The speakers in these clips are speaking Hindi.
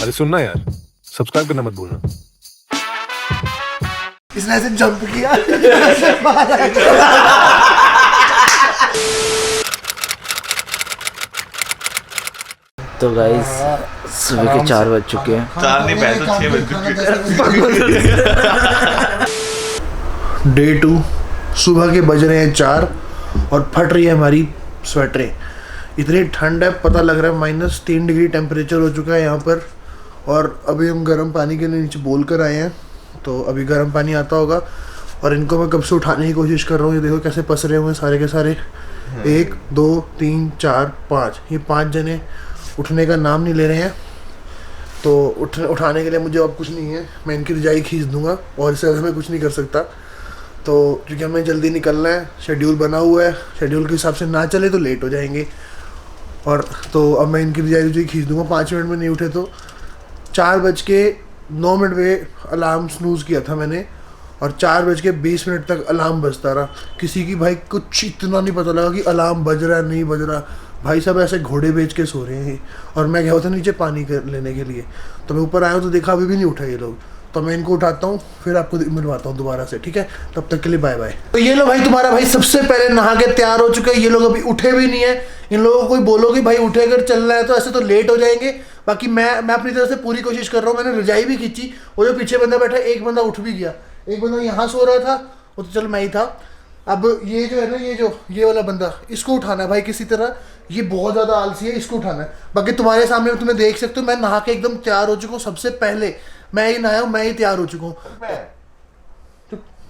अरे सुनना यार, सब्सक्राइब करना मत भूलना। इसने ऐसे जंप किया। तो गाइस सुबह के 4 बज चुके हैं। 4 नहीं 6 बज चुके हैं। डे 2 सुबह के बज रहे हैं 4 और फट रही है हमारी स्वेटरें। इतनी ठंड है, पता लग रहा है -3 डिग्री टेम्परेचर हो चुका है यहाँ पर। और अभी हम गर्म पानी के लिए नीचे बोल कर आए हैं, तो अभी गर्म पानी आता होगा। और इनको मैं कब से उठाने की कोशिश कर रहा हूँ। ये देखो कैसे पस रहे हुए हैं सारे के सारे। 1 2 3 4 5 ये 5 जने उठने का नाम नहीं ले रहे हैं। तो उठाने के लिए मुझे अब कुछ नहीं है, मैं इनकी रजाई खींच दूंगा और इससे ज़्यादा मैं कुछ नहीं कर सकता। तो क्योंकि हमें जल्दी निकलना है, शेड्यूल बना हुआ है, शेड्यूल के हिसाब से ना चले तो लेट हो जाएंगे। और तो अब मैं इनकी रजाई खींच दूंगा। 5 मिनट में नहीं उठे तो 4:09 पे अलार्म स्नूज़ किया था मैंने और 4:20 तक अलार्म बजता रहा। किसी की भाई कुछ इतना नहीं पता लगा कि अलार्म बज रहा है नहीं बज रहा। भाई साहब ऐसे घोड़े बेच के सो रहे हैं। और मैं गया था नीचे पानी लेने के लिए, तो मैं ऊपर आया हूँ तो देखा अभी भी नहीं उठा ये लोग। तो मैं इनको उठाता हूँ, फिर आपको मिलवाता हूँ दोबारा से, ठीक है? तब तक के लिए बाय बाय। तो ये लो भाई, तुम्हारा भाई सबसे पहले नहा के तैयार हो चुका है। ये लोग अभी उठे भी नहीं है। इन लोगों को कोई बोलो कि भाई उठे अगर चलना है तो ऐसे तो लेट हो जाएंगे। बाकी मैं अपनी तरफ से पूरी कोशिश कर रहा हूँ। मैंने रजाई भी खींची। वो जो पीछे बंदा बैठा, एक बंदा उठ भी गया। एक बंदा यहाँ सो रहा था, वो तो चल मैं ही था। अब ये जो है ना, ये वाला बंदा, इसको उठाना है भाई किसी तरह। ये बहुत ज़्यादा आलसी है, इसको उठाना है। बाकी तुम्हारे सामने तुम्हें देख सकते हो, मैं नहा के एकदम तैयार हो चुका हूँ। सबसे पहले मैं ही नहाया हूँ, मैं ही तैयार हो चुका हूँ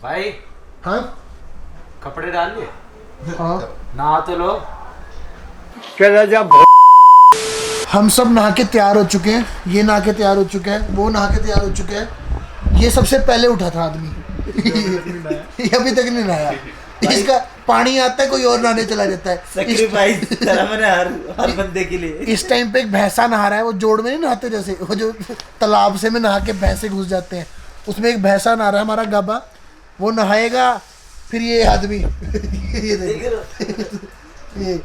भाई। हाँ कपड़े डाल लिए? हाँ नहा तो लो। हम सब नहा के तैयार हो चुके हैं। ये नहा के तैयार हो चुके हैं, वो नहा के तैयार हो चुके हैं। ये सबसे पहले उठा था आदमी। ये अभी तक नहीं नहाया। इसका पानी आता है, कोई और नहाने चला जाता है। सैक्रिफाइस करा मैंने हर बंदे के लिए। इस टाइम पे एक भैंसा नहा रहा है। वो जोड़ में नहीं नहाते जैसे, वो जो तालाब से में नहा के भैंसे घुस जाते हैं, उसमें एक भैंसा नहा रहा है हमारा गाबा। वो नहाएगा, फिर ये आदमी ये देख ये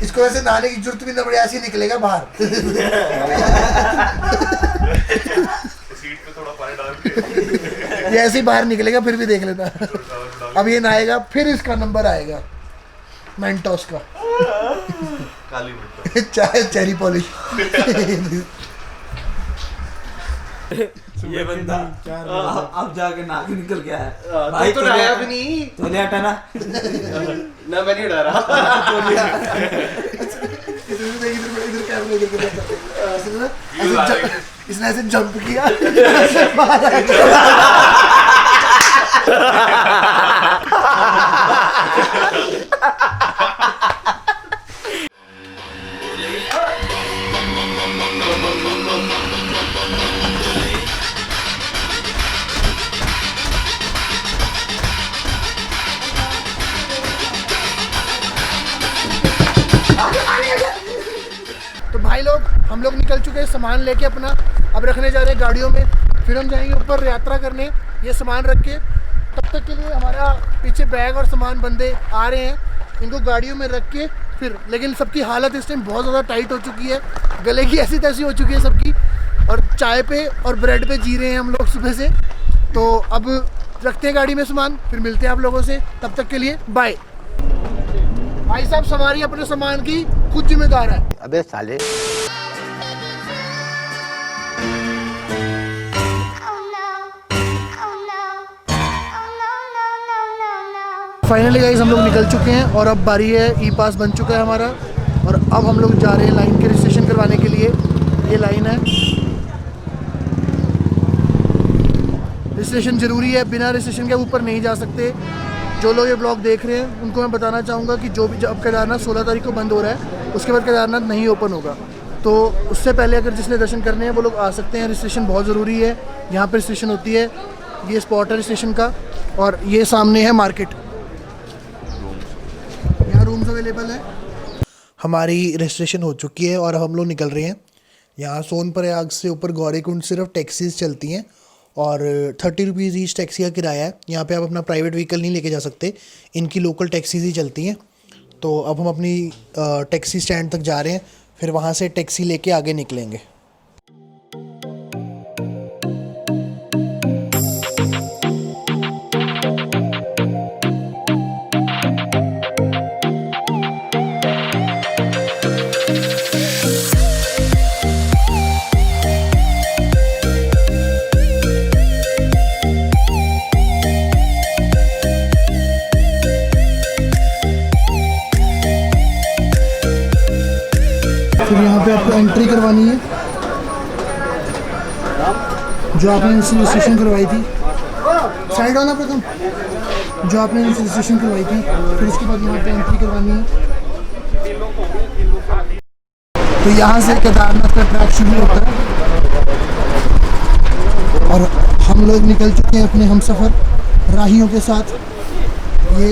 इसको ऐसे नहाने की जरूरत भी न पड़े, ऐसे ही निकलेगा बाहर। सीट पे थोड़ा पानी डाल के ये ऐसे ही बाहर निकलेगा, फिर भी देख लेना। अब ये नहाएगा, फिर इसका नंबर आएगा मेंटोस का। काली मिर्च चाहे चेरी पॉलिश। ये बंदा अब जाके नाक निकल गया है। भाई तो नहाया भी नहीं। तो ले हटा ना। ना मैं नहीं उड़ा रहा। इसने ऐसे जंप किया। तो भाई लोग, हम लोग निकल चुके हैं सामान लेके अपना। अब रखने जा रहे हैं गाड़ियों में, फिर हम जाएंगे ऊपर यात्रा करने। ये सामान रख के, तब तक के लिए हमारा पीछे बैग और सामान बंदे आ रहे हैं, इनको गाड़ियों में रख के फिर। लेकिन सबकी हालत इस टाइम बहुत ज़्यादा टाइट हो चुकी है, गले की ऐसी तैसी हो चुकी है सबकी। और चाय पे और ब्रेड पे जी रहे हैं हम लोग सुबह से। तो अब रखते हैं गाड़ी में सामान, फिर मिलते हैं आप लोगों से। तब तक के लिए बाय। भाई साहब, सवारी अपने सामान की खुद जिम्मेदार है। अबे साले। फाइनली गाइस, हम लोग निकल चुके हैं और अब बारी है, ई पास बन चुका है हमारा। और अब हम लोग जा रहे हैं लाइन के रजिस्ट्रेशन करवाने के लिए। ये लाइन है, रजिस्ट्रेशन ज़रूरी है, बिना रजिस्ट्रेशन के ऊपर नहीं जा सकते। जो लोग ये ब्लॉग देख रहे हैं उनको मैं बताना चाहूँगा कि जो भी, जब केदारनाथ 16 तारीख को बंद हो रहा है, उसके बाद केदारनाथ नहीं ओपन होगा। तो उससे पहले अगर जिसने दर्शन करने हैं वो लोग आ सकते हैं। रजिस्ट्रेशन बहुत ज़रूरी है। यहाँ पर रजिस्ट्रेशन होती है, ये स्पॉट है रजिस्ट्रेशन का। और ये सामने है मार्केट, यहाँ रूम्स अवेलेबल है। हमारी रजिस्ट्रेशन हो चुकी है और हम लोग निकल रहे हैं। यहाँ सोनप्रयाग से ऊपर गौरीकुंड सिर्फ टैक्सीज चलती हैं और 30 रुपीज़ ईच टैक्सी का किराया है। यहाँ पे आप अपना प्राइवेट व्हीकल नहीं लेके जा सकते, इनकी लोकल टैक्सीज ही चलती हैं। तो अब हम अपनी टैक्सी स्टैंड तक जा रहे हैं, फिर वहाँ से टैक्सी लेके आगे निकलेंगे। आपको एंट्री करवानी है, जो आपने रजिस्ट्रेशन करवाई थी। साइड आना प्रथम, जो आपने रजिस्ट्रेशन करवाई थी, फिर उसके बाद यहाँ पे एंट्री करवानी है। तो यहाँ से केदारनाथ का ट्रैक शुरू होता है और हम लोग निकल चुके हैं अपने हमसफ़र राहियों के साथ। ये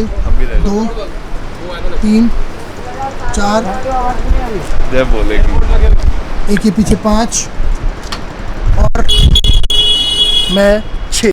2 3 4 जय बोलेगी। एक के पीछे 5 और मैं 6।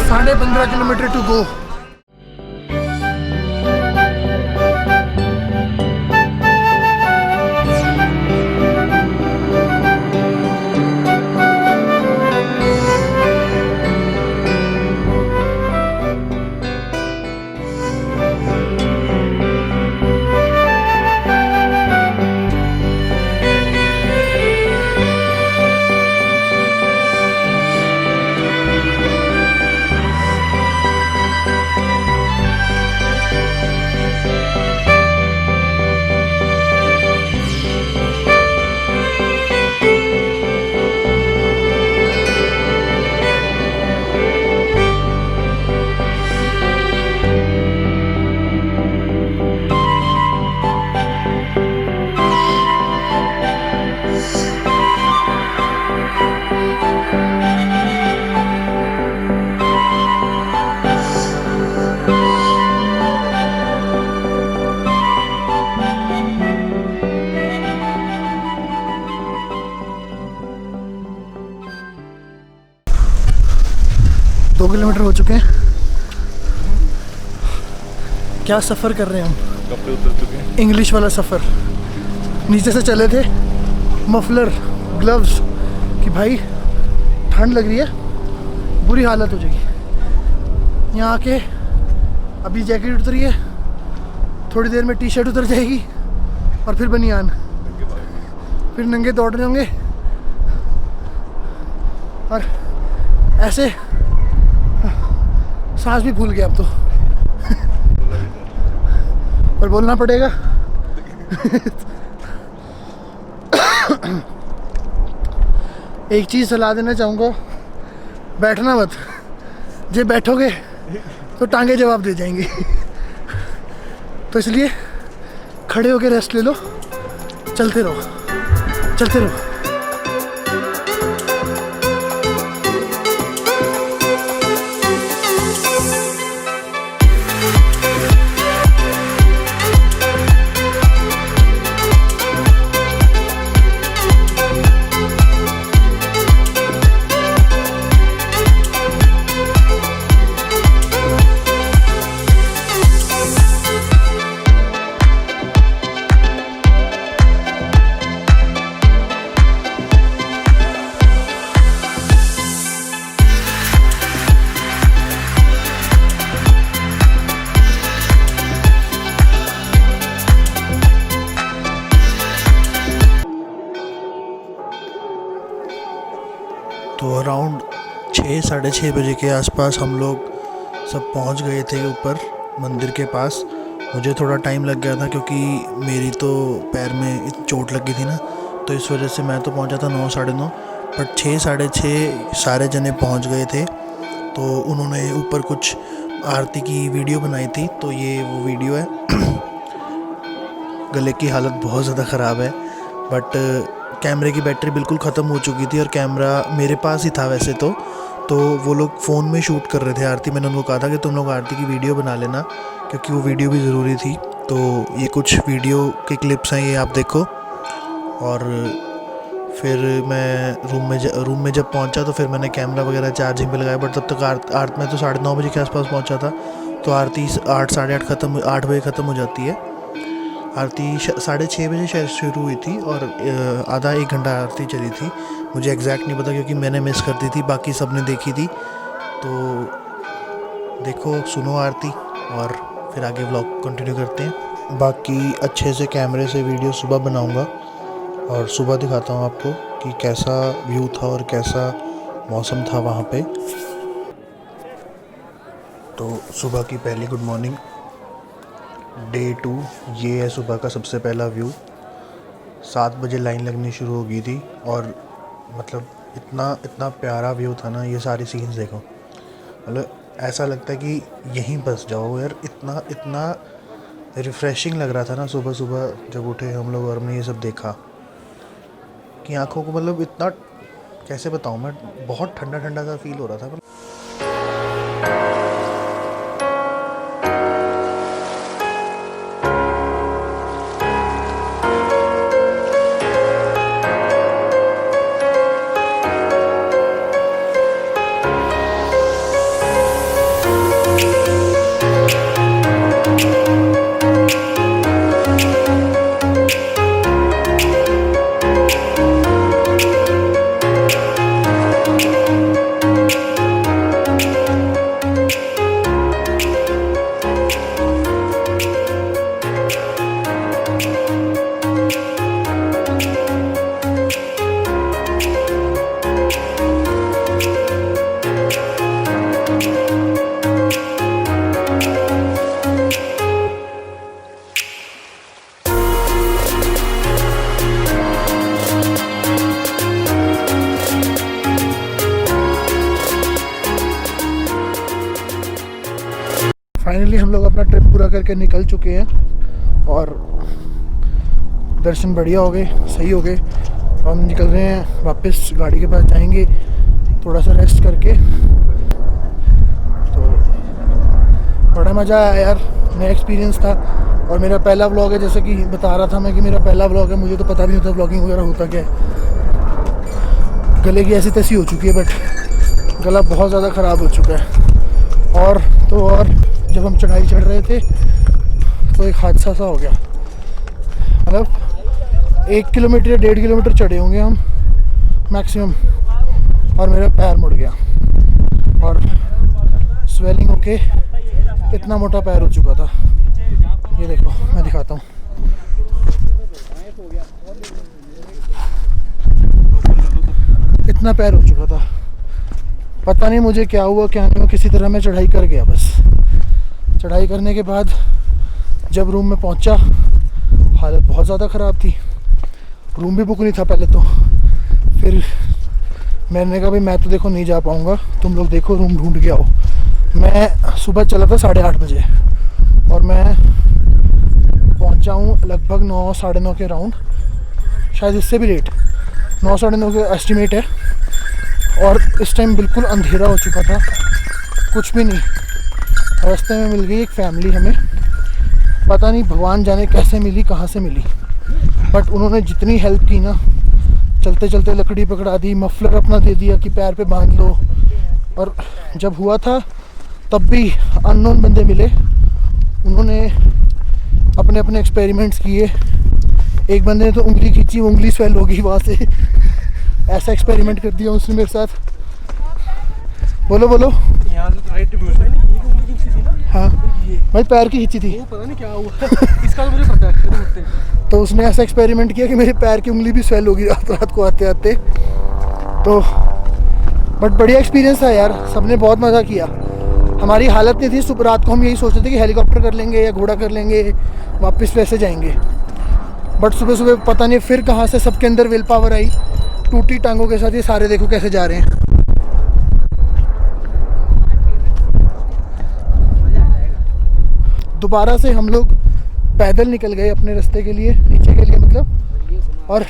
साढ़े 15 किलोमीटर टू गो। किलोमीटर हो चुके हैं। क्या सफ़र कर रहे हैं हम, कपड़े उतर चुके हैं। इंग्लिश वाला सफ़र। नीचे से चले थे, मफलर ग्लव्स कि भाई ठंड लग रही है, बुरी हालत हो जाएगी। यहाँ आके अभी जैकेट उतरी है, थोड़ी देर में टी शर्ट उतर जाएगी और फिर बनियान, फिर नंगे दौड़ रहे होंगे और ऐसे सांस भी फूल गया अब तो पर बोलना पड़ेगा। एक चीज़ सलाह देना चाहूँगा, बैठना मत, जब बैठोगे तो टांगे जवाब दे जाएंगी। तो इसलिए खड़े होकर रेस्ट ले लो, चलते रहो चलते रहो। तो अराउंड 6-6:30 बजे के आसपास हम लोग सब पहुंच गए थे ऊपर मंदिर के पास। मुझे थोड़ा टाइम लग गया था क्योंकि मेरी तो पैर में चोट लग गई थी ना, तो इस वजह से मैं तो पहुंचा था 9-9:30, बट 6-6:30 सारे जने पहुंच गए थे। तो उन्होंने ऊपर कुछ आरती की वीडियो बनाई थी, तो ये वो वीडियो है। गले की हालत बहुत ज़्यादा ख़राब है, बट कैमरे की बैटरी बिल्कुल ख़त्म हो चुकी थी और कैमरा मेरे पास ही था वैसे तो वो लोग फ़ोन में शूट कर रहे थे आरती। मैंने उनको कहा था कि तुम लोग आरती की वीडियो बना लेना, क्योंकि वो वीडियो भी ज़रूरी थी। तो ये कुछ वीडियो के क्लिप्स हैं, ये आप देखो। और फिर मैं रूम में जब पहुंचा तो फिर मैंने कैमरा वगैरह चार्जिंग पे लगाया, बट तब तक आरती मैं तो 9:30 बजे के आसपास पहुंचा था, तो आरती 8 बजे ख़त्म हो जाती है। आरती 6:30 बजे शायद शुरू हुई थी और आधा 1 घंटा आरती चली थी। मुझे एग्जैक्ट नहीं पता क्योंकि मैंने मिस कर दी थी, बाकी सब ने देखी थी। तो देखो, सुनो आरती और फिर आगे व्लॉग कंटिन्यू करते हैं। बाकी अच्छे से कैमरे से वीडियो सुबह बनाऊंगा और सुबह दिखाता हूँ आपको कि कैसा व्यू था और कैसा मौसम था वहाँ पे। तो सुबह की पहली गुड मॉर्निंग, डे 2। ये है सुबह का सबसे पहला व्यू। 7 बजे लाइन लगनी शुरू हो गई थी और मतलब इतना प्यारा व्यू था ना। ये सारी सीन्स देखो, मतलब ऐसा लगता है कि यहीं बस जाओ यार। इतना रिफ़्रेशिंग लग रहा था ना सुबह सुबह जब उठे हम लोग और हमने ये सब देखा कि आँखों को मतलब इतना, कैसे बताऊँ मैं, बहुत ठंडा ठंडा सा फील हो रहा था। फाइनली हम लोग अपना ट्रिप पूरा करके निकल चुके हैं और दर्शन बढ़िया हो गए, सही हो गए। हम निकल रहे हैं वापस, गाड़ी के पास जाएंगे थोड़ा सा रेस्ट करके। तो बड़ा मज़ा आया यार, नया एक्सपीरियंस था और मेरा पहला व्लॉग है। जैसे कि बता रहा था मैं कि मेरा पहला व्लॉग है, मुझे तो पता भी नहीं होता व्लॉगिंग वगैरह होता क्या है। गले की ऐसी तैसी हो चुकी है, बट गला बहुत ज़्यादा ख़राब हो चुका है। और जब हम चढ़ाई चढ़ रहे थे तो एक हादसा सा हो गया। मतलब 1 किलोमीटर या 1.5 किलोमीटर चढ़े होंगे हम मैक्सिमम, और मेरा पैर मुड़ गया और स्वेलिंग होके इतना मोटा पैर हो चुका था। ये देखो, मैं दिखाता हूँ। इतना पैर हो चुका था, पता नहीं मुझे क्या हुआ क्या नहीं हुआ, किसी तरह मैं चढ़ाई कर गया। बस चढ़ाई करने के बाद जब रूम में पहुंचा, हालत बहुत ज़्यादा ख़राब थी। रूम भी बुक नहीं था पहले तो। फिर मैंने कहा भाई मैं तो देखो नहीं जा पाऊँगा, तुम लोग देखो रूम ढूंढ के आओ। मैं सुबह चला था 8:30 बजे और मैं पहुंचा हूँ लगभग 9-9:30 के राउंड, शायद इससे भी लेट, 9-9:30 के एस्टिमेट है। और इस टाइम बिल्कुल अंधेरा हो चुका था, कुछ भी नहीं। रास्ते में मिल गई एक फैमिली हमें, पता नहीं भगवान जाने कैसे मिली, कहाँ से मिली, बट उन्होंने जितनी हेल्प की ना, चलते चलते लकड़ी पकड़ा दी, मफलर अपना दे दिया कि पैर पे बांध लो। और जब हुआ था तब भी अननोन बंदे मिले, उन्होंने अपने अपने एक्सपेरिमेंट्स किए। एक बंदे ने तो उंगली खींची, उंगली स्वेल हो गई वहाँ से। ऐसा एक्सपेरिमेंट कर दिया उसने मेरे साथ। बोलो यहाँ से राइट में खींची ना। हाँ भाई, पैर की खींची थी, वो पता नहीं क्या हुआ इसका तो मुझे पता है। तो उसने ऐसा एक्सपेरिमेंट किया कि मेरे पैर की उंगली भी स्वेल होगी रात को आते आते। तो बट बढ़िया एक्सपीरियंस था यार, सबने बहुत मज़ा किया। हमारी हालत नहीं थी, सुबह रात को हम यही सोच रहे थे कि हेलीकॉप्टर कर लेंगे या घोड़ा कर लेंगे, वापस वैसे जाएंगे। बट सुबह सुबह पता नहीं फिर कहाँ से सबके अंदर विल पावर आई, टूटी टांगों के साथ ये सारे देखो कैसे जा रहे हैं। दोबारा से हम लोग पैदल निकल गए अपने रास्ते के लिए, नीचे के लिए मतलब। और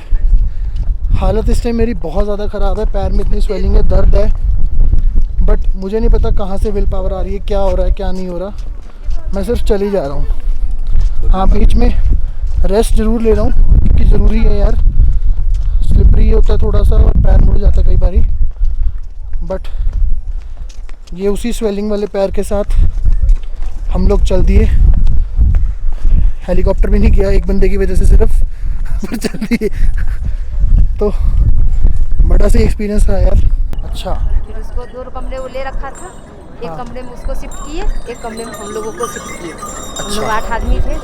हालत इस टाइम मेरी बहुत ज़्यादा ख़राब है, पैर में इतनी स्वेलिंग है, दर्द है। बट मुझे नहीं पता कहाँ से विल पावर आ रही है, क्या हो रहा है क्या नहीं हो रहा, मैं सिर्फ चल ही जा रहा हूँ। हाँ, बीच में रेस्ट ज़रूर ले रहा हूँ क्योंकि ज़रूरी है यार, स्लिपरी होता है थोड़ा सा और पैर मुड़ जाता है कई बारी। बट ये उसी स्वेलिंग वाले पैर के साथ हम लोग चल दिए, हेलीकॉप्टर भी नहीं किया एक बंदे की वजह से सिर्फ, पर चल दिए। तो बड़ा सा एक्सपीरियंस रहा यार। अच्छा, फिर उसको 2 कमरे वो ले रखा था, एक कमरे में उसको शिफ्ट किए, एक कमरे में हम लोगों को शिफ्ट किए। हम लोग 8 आदमी थे,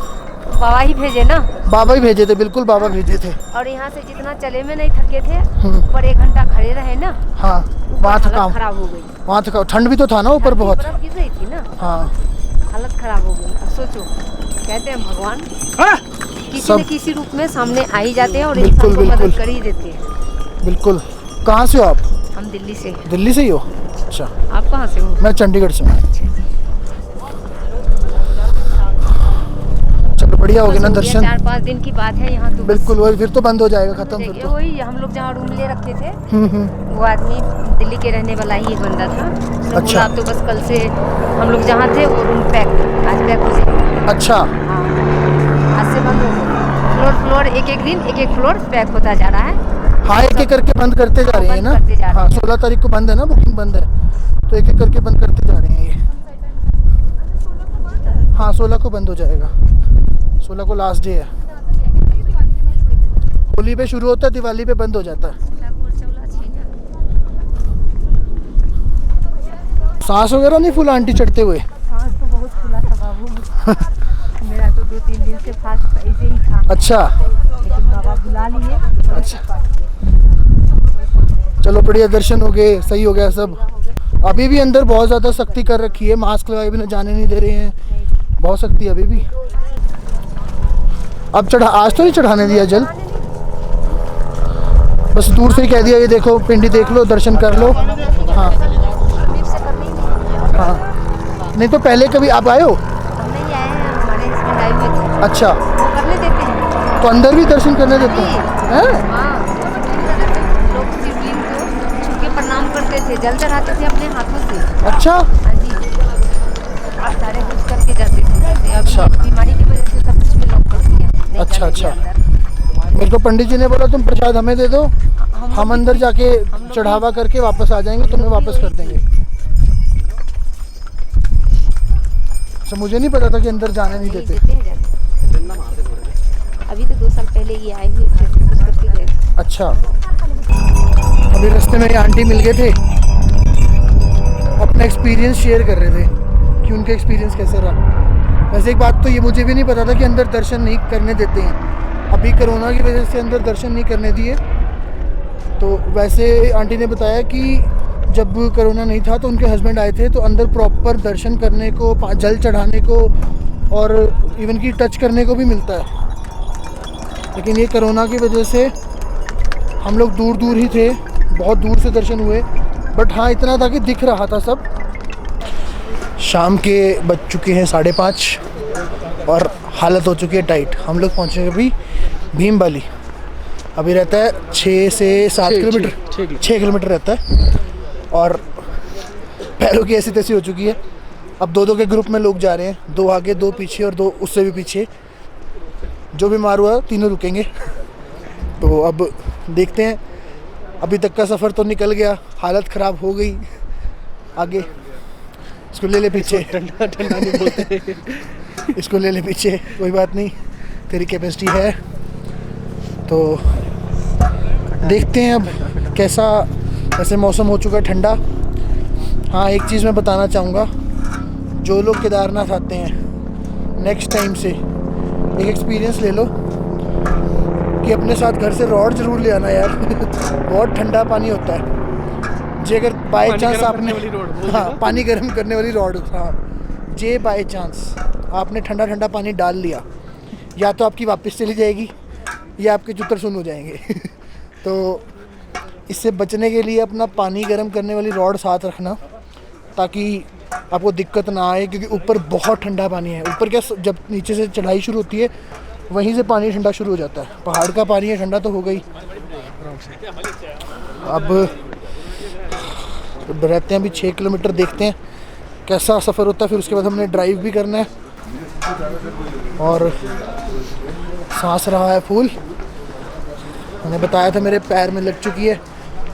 बाबा ही भेजे ना। बाबा ही भेजे थे, बिल्कुल बाबा भेजे थे। और यहाँ से जितना चले में नहीं थके थे, ऊपर 1 घंटा खड़े रहे ना। हाँ, वहाँ हालत थकान, खराब हो गई। वहाँ थकान, ठंड भी तो था ना ऊपर बहुत। बर्फ गिर रही थी ना। हाँ, हालत खराब हो गई। अब सोचो, कहते हैं भगवान किसी न किसी रूप में सामने आ ही जाते हैं और इंसान को मदद कर ही देते हैं। बिल्कुल। कहाँ से हो आप? हम दिल्ली से हैं। दिल्ली से ही हो? अच्छा, आप कहाँ से हो? मैं चंडीगढ़ से हूँ। चलो बढ़िया हो गया ना दर्शन। 4-5 दिन की बात है यहाँ तो। बिल्कुल, वही फिर तो बंद हो जाएगा, खत्म फिर तो। वही हम लोग जहाँ रूम ले रखे थे, वो आदमी दिल्ली के रहने वाला ही एक बंदा था। उसने बोला अब तो बस कल से हम लोग जहाँ थे वो रूम पैक, आज पैक हो जाएगा। अच्छा, हाँ, आज से बंद हो गया। फ्लोर एक दिन फ्लोर पैक होता जा रहा है। हाँ, एक करके बंद करते जा रहे हैं ना। हाँ, 16 तारीख को बंद है ना, बुकिंग बंद है, तो एक करके बंद करते जा रहे हैं ये। हाँ, 16 को बंद हो जाएगा, 16 को लास्ट डे है। होली पे शुरू होता है, दिवाली पे बंद हो जाता है। सांस वगैरह नहीं फूला आंटी चढ़ते हुए? सांस तो बहुत फूला था बाबू। मेरा तो 2-3 दिन से फास्ट ऐसे ही था। अच्छा, लेकिन बाबा बुला लिए। अच्छा, चलो बढ़िया, दर्शन हो गए, सही हो गया सब। अभी भी अंदर बहुत ज़्यादा सख्ती कर रखी है, मास्क लगाए बिना जाने नहीं दे रहे हैं, बहुत सख्ती है अभी भी। अब आज तो नहीं चढ़ाने दिया जल, बस दूर से ही कह दिया ये देखो पिंडी देख लो, दर्शन कर लो। हाँ हाँ, नहीं तो पहले कभी आप आए हो? हम नहीं आए हैं, हमारे हस्बैंड आए हुए थे। अच्छा, वो करने देते हैं तो अंदर भी दर्शन करने देते हैं? हाँ, लोग शिवलिंग को छू के प्रणाम करते थे, जल चढ़ाते थे अपने हाथों से। अच्छा, हाँ जी, सारे कुछ करके जाते थे। अच्छा, बीमारी की वजह से सब कुछ में लॉक कर दिया। अच्छा अच्छा, मेरे को पंडित जी ने बोला तुम प्रसाद हमें दे दो, हम अंदर जाके चढ़ावा करके वापस आ जाएंगे, तुम्हें वापस कर देंगे। तो मुझे नहीं पता था कि अंदर जाने नहीं देते। अभी तो 2 साल पहले ये आए हुए थे, कुछ करके गए। अच्छा, अभी रास्ते में ये आंटी मिल गए थे, अपना एक्सपीरियंस शेयर कर रहे थे कि उनका एक्सपीरियंस कैसा रहा। वैसे एक बात तो ये मुझे भी नहीं पता था कि अंदर दर्शन नहीं करने देते हैं, अभी कोरोना की वजह से अंदर दर्शन नहीं करने दिए। तो वैसे आंटी ने बताया कि जब कोरोना नहीं था तो उनके हस्बैंड आए थे, तो अंदर प्रॉपर दर्शन करने को, जल चढ़ाने को और इवन की टच करने को भी मिलता है। लेकिन ये कोरोना की वजह से हम लोग दूर दूर ही थे, बहुत दूर से दर्शन हुए। बट हाँ, इतना था कि दिख रहा था सब। शाम के बज चुके हैं 5:30 और हालत हो चुकी है टाइट। हम लोग पहुँचे अभी भीमबाली, अभी रहता है 6 से 7 किलोमीटर, 6 किलोमीटर रहता है। और पैरों की ऐसी तैसी हो चुकी है। अब 2-2 के ग्रुप में लोग जा रहे हैं, 2 आगे 2 पीछे और 2 उससे भी पीछे। जो बीमार हुआ तीनों रुकेंगे। तो अब देखते हैं, अभी तक का सफ़र तो निकल गया, हालत ख़राब हो गई। आगे इसको ले ले पीछे, ठंडा ठंडा नहीं बोलते इसको ले ले पीछे, कोई बात नहीं, तेरी कैपेसिटी है। तो देखते हैं अब कैसा। ऐसे मौसम हो चुका है ठंडा। हाँ, एक चीज़ मैं बताना चाहूँगा, जो लोग केदारनाथ आते हैं नेक्स्ट टाइम से एक एक्सपीरियंस ले लो कि अपने साथ घर से रॉड ज़रूर ले आना यार बहुत ठंडा पानी होता है। जे अगर बाय पानी चांस गर्म आपने करने वाली rod, वो हाँ है ना? पानी गर्म करने वाली रॉड, हाँ जे बाय चांस आपने ठंडा ठंडा पानी डाल लिया, या तो आपकी वापस चली जाएगी या आपके जूतर सुन हो जाएंगे तो इससे बचने के लिए अपना पानी गर्म करने वाली रॉड साथ रखना, ताकि आपको दिक्कत ना आए, क्योंकि ऊपर बहुत ठंडा पानी है। ऊपर क्या, जब नीचे से चढ़ाई शुरू होती है वहीं से पानी ठंडा शुरू हो जाता है। पहाड़ का पानी है, ठंडा तो हो गई। अब रहते हैं अभी 6 किलोमीटर, देखते हैं कैसा सफ़र होता है। फिर उसके बाद हमने ड्राइव भी करना है और सांस रहा है फूल। मैंने बताया था मेरे पैर में लग चुकी है,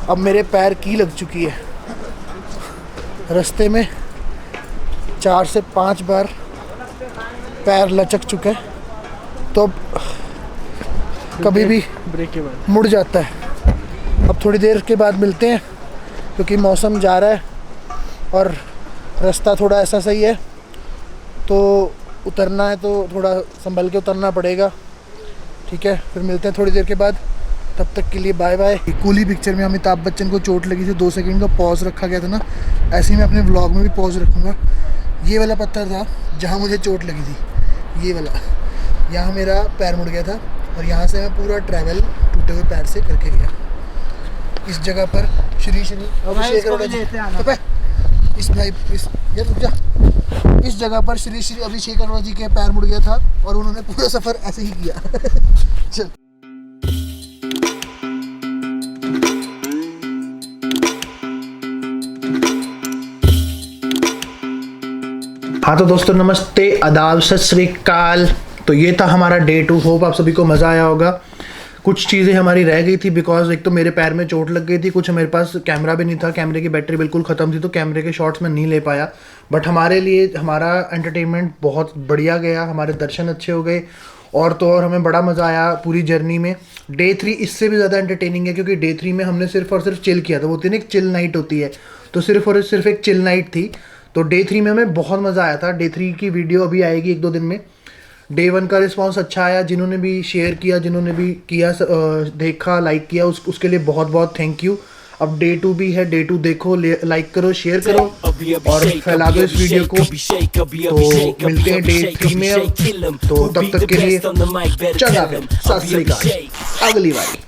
अब मेरे पैर की लग चुकी है। रास्ते में 4 से 5 बार पैर लचक चुका है, तो अब कभी भी ब्रेक के बाद मुड़ जाता है। अब थोड़ी देर के बाद मिलते हैं, क्योंकि मौसम जा रहा है और रास्ता थोड़ा ऐसा सही है, तो उतरना है तो थोड़ा संभल के उतरना पड़ेगा। ठीक है, फिर मिलते हैं थोड़ी देर के बाद। तब तक के लिए बाय बाय। कूली पिक्चर में अमिताभ बच्चन को चोट लगी थी, 2 सेकंड का पॉज रखा गया था ना, ऐसे ही मैं अपने व्लॉग में भी पॉज रखूँगा। ये वाला पत्थर था जहाँ मुझे चोट लगी थी, ये वाला, यहाँ मेरा पैर मुड़ गया था और यहाँ से मैं पूरा ट्रैवल टूटे हुए पैर से करके गया। इस जगह पर श्री श्री अभिषेक अरोड़ा जी, इस भाई इस ये रुक जा, इस जगह पर श्री श्री अभिषेक अरोड़ा जी के पैर मुड़ गया था और उन्होंने पूरा सफ़र ऐसे ही किया चल। हाँ तो दोस्तों नमस्ते, आदाब, सत श्री अकाल। तो ये था हमारा डे 2। होप आप सभी को मज़ा आया होगा। कुछ चीज़ें हमारी रह गई थी, बिकॉज एक तो मेरे पैर में चोट लग गई थी, कुछ मेरे पास कैमरा भी नहीं था, कैमरे की बैटरी बिल्कुल ख़त्म थी, तो कैमरे के शॉट्स में नहीं ले पाया। बट हमारे लिए हमारा एंटरटेनमेंट बहुत बढ़िया गया, हमारे दर्शन अच्छे हो गए और तो और हमें बड़ा मज़ा आया पूरी जर्नी में। डे 3 इससे भी ज़्यादा एंटरटेनिंग है, क्योंकि डे 3 में हमने सिर्फ और सिर्फ चिल किया था। वो होती है ना एक चिल नाइट होती है, तो सिर्फ और सिर्फ एक चिल नाइट थी। तो डे 3 में हमें बहुत मज़ा आया था। डे 3 की वीडियो अभी आएगी 1-2 दिन में। डे 1 का रिस्पांस अच्छा आया, जिन्होंने भी शेयर किया, जिन्होंने भी किया, देखा, लाइक किया, उसके लिए बहुत बहुत थैंक यू। अब डे 2 भी है, डे 2 देखो, लाइक करो, शेयर करो और फैला दो इस वीडियो को। तो मिलते हैं डे 3 में अब, तो तब तक के लिए चंगा, सत श्री अकाल, अगली बारी।